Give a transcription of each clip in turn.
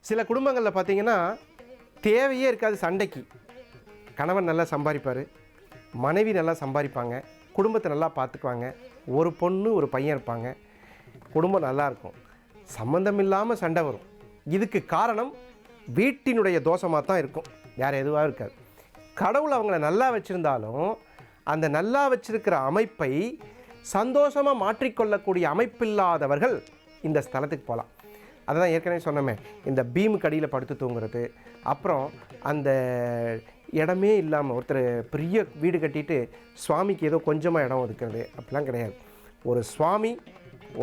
சில குடும்பங்களில் பார்த்திங்கன்னா தேவையே இருக்காது சண்டைக்கு. கணவன் நல்லா சம்பாதிப்பார், மனைவி நல்லா சம்பாதிப்பாங்க, குடும்பத்தை நல்லா பார்த்துக்குவாங்க, ஒரு பொண்ணு ஒரு பையன் இருப்பாங்க, குடும்பம் நல்லாயிருக்கும். சம்மந்தம் இல்லாமல் சண்டை வரும். இதுக்கு காரணம் வீட்டினுடைய தோஷமாக தான் இருக்கும், வேறு எதுவாக இருக்காது. கடவுள் அவங்கள நல்லா வச்சுருந்தாலும் அந்த நல்லா வச்சிருக்கிற அமைப்பை சந்தோஷமாக மாற்றிக்கொள்ளக்கூடிய அமைப்பில்லாதவர்கள் இந்த ஸ்தலத்துக்கு போகலாம். அதை தான் ஏற்கனவே சொன்னோமே, இந்த பீமுக்கு அடியில் படுத்து தூங்குறது, அப்புறம் அந்த இடமே இல்லாமல் ஒருத்தர் பெரிய வீடு கட்டிட்டு சுவாமிக்கு ஏதோ கொஞ்சமாக இடம் ஒதுக்கிறது அப்படிலாம் கிடையாது. ஒரு சுவாமி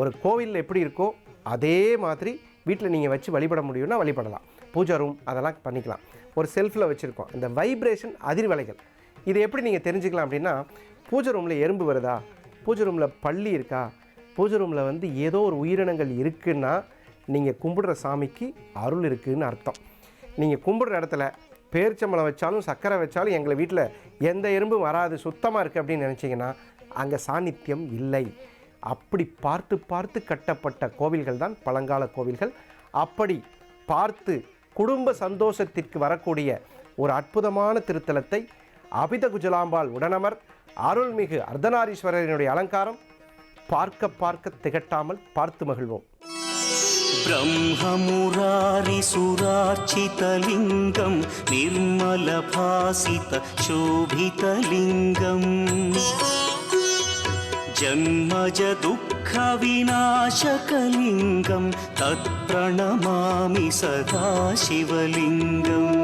ஒரு கோவிலில் எப்படி இருக்கோ அதே மாதிரி வீட்டில் நீங்கள் வச்சு வழிபட முடியும்னா வழிபடலாம். பூஜை ரூம் அதெல்லாம் பண்ணிக்கலாம். ஒரு செல்ஃபில் வச்சுருக்கோம் இந்த வைப்ரேஷன் அதிர்வலைகள். இதை எப்படி நீங்கள் தெரிஞ்சுக்கலாம் அப்படின்னா, பூஜை ரூமில் எறும்பு வருதா, பூஜை ரூமில் பள்ளி இருக்கா, பூஜை ரூமில் ஏதோ ஒரு உயிரினங்கள் இருக்குன்னா நீங்கள் கும்பிடுற சாமிக்கு அருள் இருக்குதுன்னு அர்த்தம். நீங்கள் கும்பிடுற இடத்துல பேரிச்சம்பழம் வச்சாலும் சர்க்கரை வச்சாலும் எங்களை வீட்டில் எந்த எறும்பும் வராது, சுத்தமாக இருக்குது அப்படின்னு நினச்சிங்கன்னா அங்கே சாநித்தியம் இல்லை. அப்படி பார்த்து பார்த்து கட்டப்பட்ட கோவில்கள் தான் பழங்கால கோவில்கள். அப்படி பார்த்து குடும்ப சந்தோஷத்திற்கு வரக்கூடிய ஒரு அற்புதமான திருத்தலத்தை அபித குஜலாம்பாள் உடனமர் அருள்மிகு அர்த்தநாரீஸ்வரரினுடைய அலங்காரம் பார்க்க பார்க்க திகட்டாமல் பார்த்து மகிழ்வோம். ब्रह्ममुरारिसुरार्चितलिङ्गं निर्मलभासितशोभितलिङ्गम् जन्मजदुःखविनाशकलिङ्गं तत्प्रणमामि सदा शिवलिङ्गम्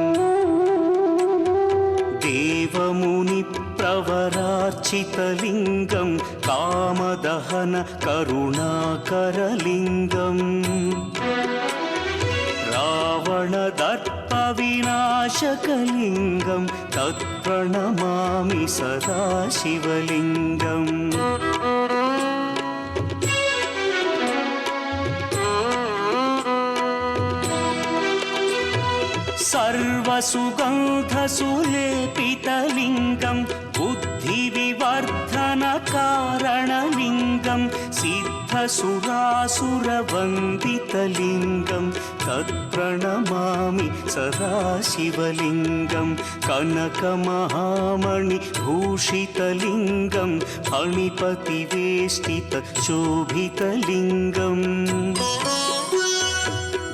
देवमुनिप्रवरार्चितलिङ्गं कामदहन करुणाकरलिङ्गम् रावणदर्पविनाशकलिङ्गं तत्प्रणमामि सदा शिवलिङ्गम् सर्वसुगन्धसुलेपितलिङ्गं बुद्धिविवर्धनकारणलिङ्गं सिद्धसुरासुरवन्दितलिङ्गं तत्प्रणमामि सदा शिवलिङ्गं कनकमहामणिभूषितलिङ्गं फणिपतिवेष्टितशोभितलिङ्गम्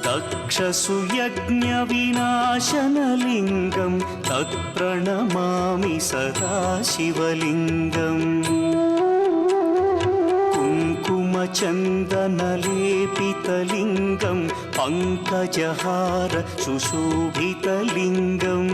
दक्षसुयज्ञविनाशनलिङ्गं तत्प्रणमामि सदा शिवलिङ्गम् कुङ्कुमचन्दनलेपितलिङ्गं पङ्कजहार सुशोभितलिङ्गम्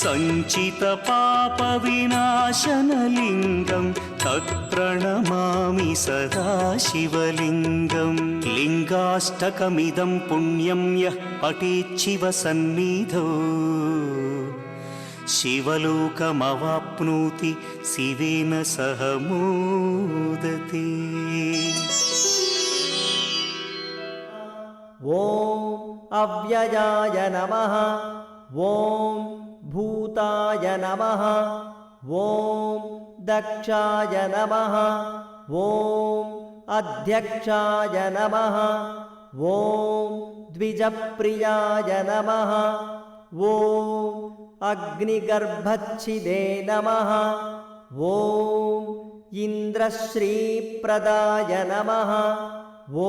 सञ्चितपापविनाशनलिङ्गं तत्प्रणमामि सदा शिवलिङ्गम् लिङ्गाष्टकमिदं पुण्यं यः पठेच्छिवसन्निधौ शिवलोकमवाप्नोति शिवेन सह मोदते। ॐ अव्ययाय नमः। ॐ भूताय नमः। ॐ दक्षाय नमः। ॐ अध्यक्षाय नमः। ॐ द्विजप्रियाय नमः। ॐ अग्निगर्भच्छिदे नमः। ॐ इन्द्रश्रीप्रदाय नमः। ॐ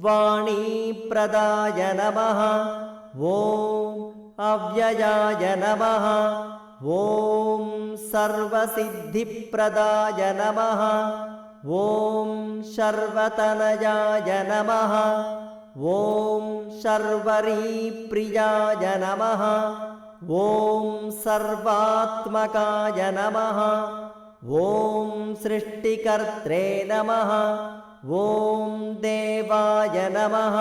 वाणीप्रदाय नमः। ॐ अव्ययाय नमः। ॐ सर्वसिद्धिप्रदाय नमः। ॐ शर्वतनयाय नमः। ॐ शर्वरीप्रियाय नमः। ॐ सर्वात्मकाय नमः। ॐ सृष्टिकर्त्रे नमः। ॐ देवाय नमः।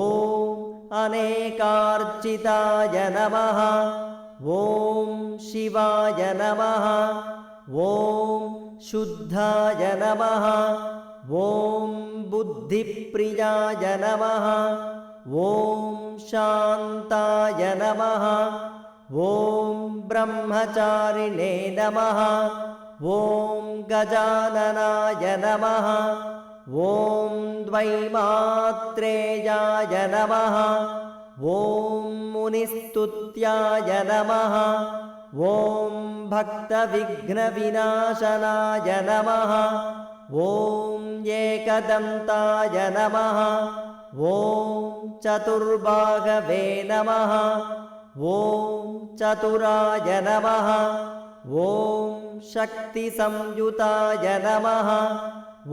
ॐ अनेकार्चिताय नमः। ॐ शिवाय नमः। ॐ शुद्धाय नमः। ॐ बुद्धिप्रियाय नमः। ॐ शान्ताय नमः। ॐ ब्रह्मचारिणे नमः। ॐ गजाननाय नमः। ॐ ॐ द्वैमात्रेयाय नमः ॐ मुनिस्तुत्याय नमः ॐ भक्तविघ्नविनाशनाय नमः ॐ एकदन्ताय नमः ॐ चतुर्बाहवे नमः ॐ चतुराय नमः ॐ शक्तिसंयुताय नमः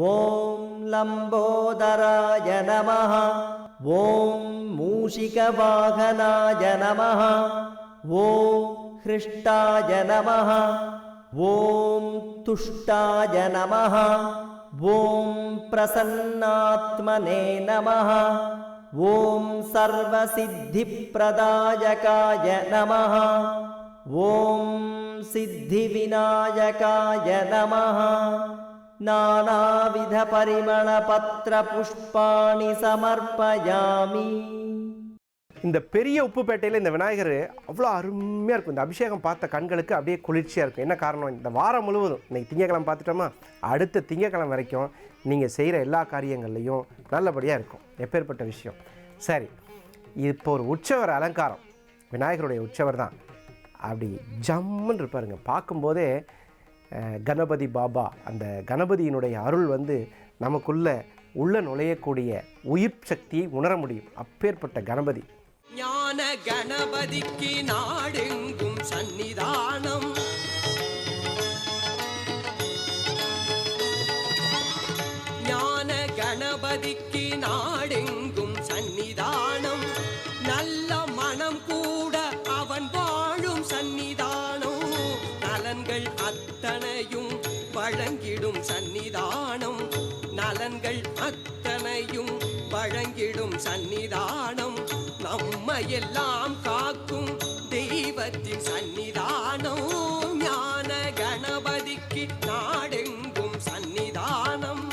ॐ लम्बोदराय नमः ॐ मूषिकवाहनाय नमः ॐ हृष्टाय नमः ॐ तुष्टाय नमः ॐ प्रसन्नात्मने नमः ॐ सर्वसिद्धिप्रदायकाय नमः ॐ सिद्धिविनायकाय नमः नानाविधपरिमलपत्रपुष्पाणि समर्पयामि. இந்த பெரிய உப்புப்பேட்டையில் இந்த விநாயகர் அவ்வளோ அருமையாக இருக்கும். இந்த அபிஷேகம் பார்த்த கண்களுக்கு அப்படியே குளிர்ச்சியாக இருக்கும். என்ன காரணம்? இந்த வாரம் முழுவதும், இன்றைக்கி திங்கக்கிழமை பார்த்துட்டோமா, அடுத்த திங்கக்கிழமை வரைக்கும் நீங்கள் செய்கிற எல்லா காரியங்கள்லையும் நல்லபடியாக இருக்கும். எப்பேற்பட்ட விஷயம். சரி, இப்போ ஒரு உற்சவர் அலங்காரம், விநாயகருடைய உற்சவர் தான். அப்படி ஜம்முன்னு இருப்பாருங்க. பார்க்கும்போதே கணபதி பாபா, அந்த கணபதியினுடைய அருள் வந்து நமக்குள்ளே உள்ள நுழையக்கூடிய உயிர் சக்தியை உணர முடியும். அப்பேற்பட்ட கணபதி. ஞான கணபதிக்கு நாடெங்கும் சந்நிதானம், ஞான கணபதிக்கு நாடெங்கும் சந்நிதானம், நல்ல மனம் கூட அவன் வாழும் சந்நிதானம், நலன்கள் அத்தனையும் வழங்கிடும் சந்நிதானம், நலன்கள் அத்தனையும் வழங்கிடும் சந்நிதானம், நம்மையெல்லாம் காக்கும் தெய்வத்தின் சந்நிதானம், ஞான கணபதிக்கு நாடெங்கும் சந்நிதானம்.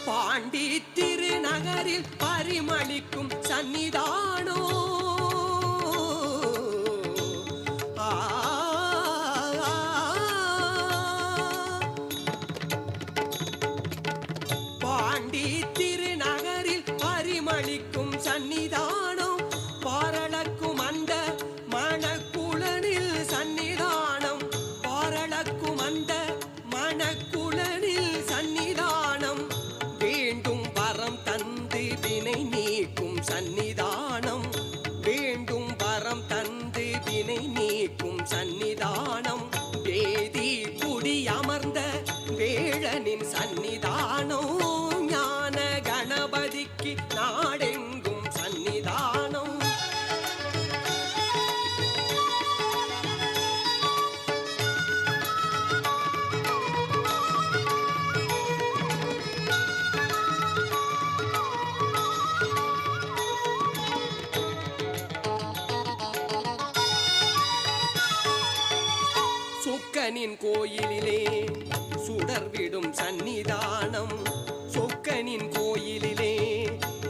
பாண்டி திருநகரில் பரிமளிக்கும் சந்நிதானோ, பாண்டி திருநகரில் பரிமளிக்கும் சந்நிதானம், பாரளக்கும் அந்த மணக்குளனில் சந்நிதானம், பாரளக்கும் அந்த மணக்குளனில் சந்நிதானம், வேண்டும் வரம் தந்து வினை நீக்கும் சந்நிதானம், வேண்டும் வரம் தந்து வினை நீக்கும் சந்நிதானம், வேதி குடி அமர்ந்த வேழனின் சந்நிதானம், ஞான கணபதிக்கு நாடெங்கும் சந்நிதானம். சொக்கனின் கோயிலிலே சுடர்விடும் சந்நிதானம், சொக்கனின் கோயிலிலே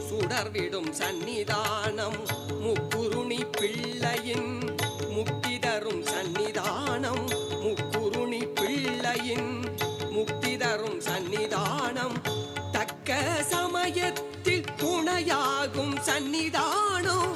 சுடர்விடும் சந்நிதானம், முக்குருணி பிள்ளையின் முக்தி தரும் சந்நிதானம், முக்குருணி பிள்ளையின் முக்தி தரும் சந்நிதானம், தக்க சமயத்தில் துணையாகும் சந்நிதானம்,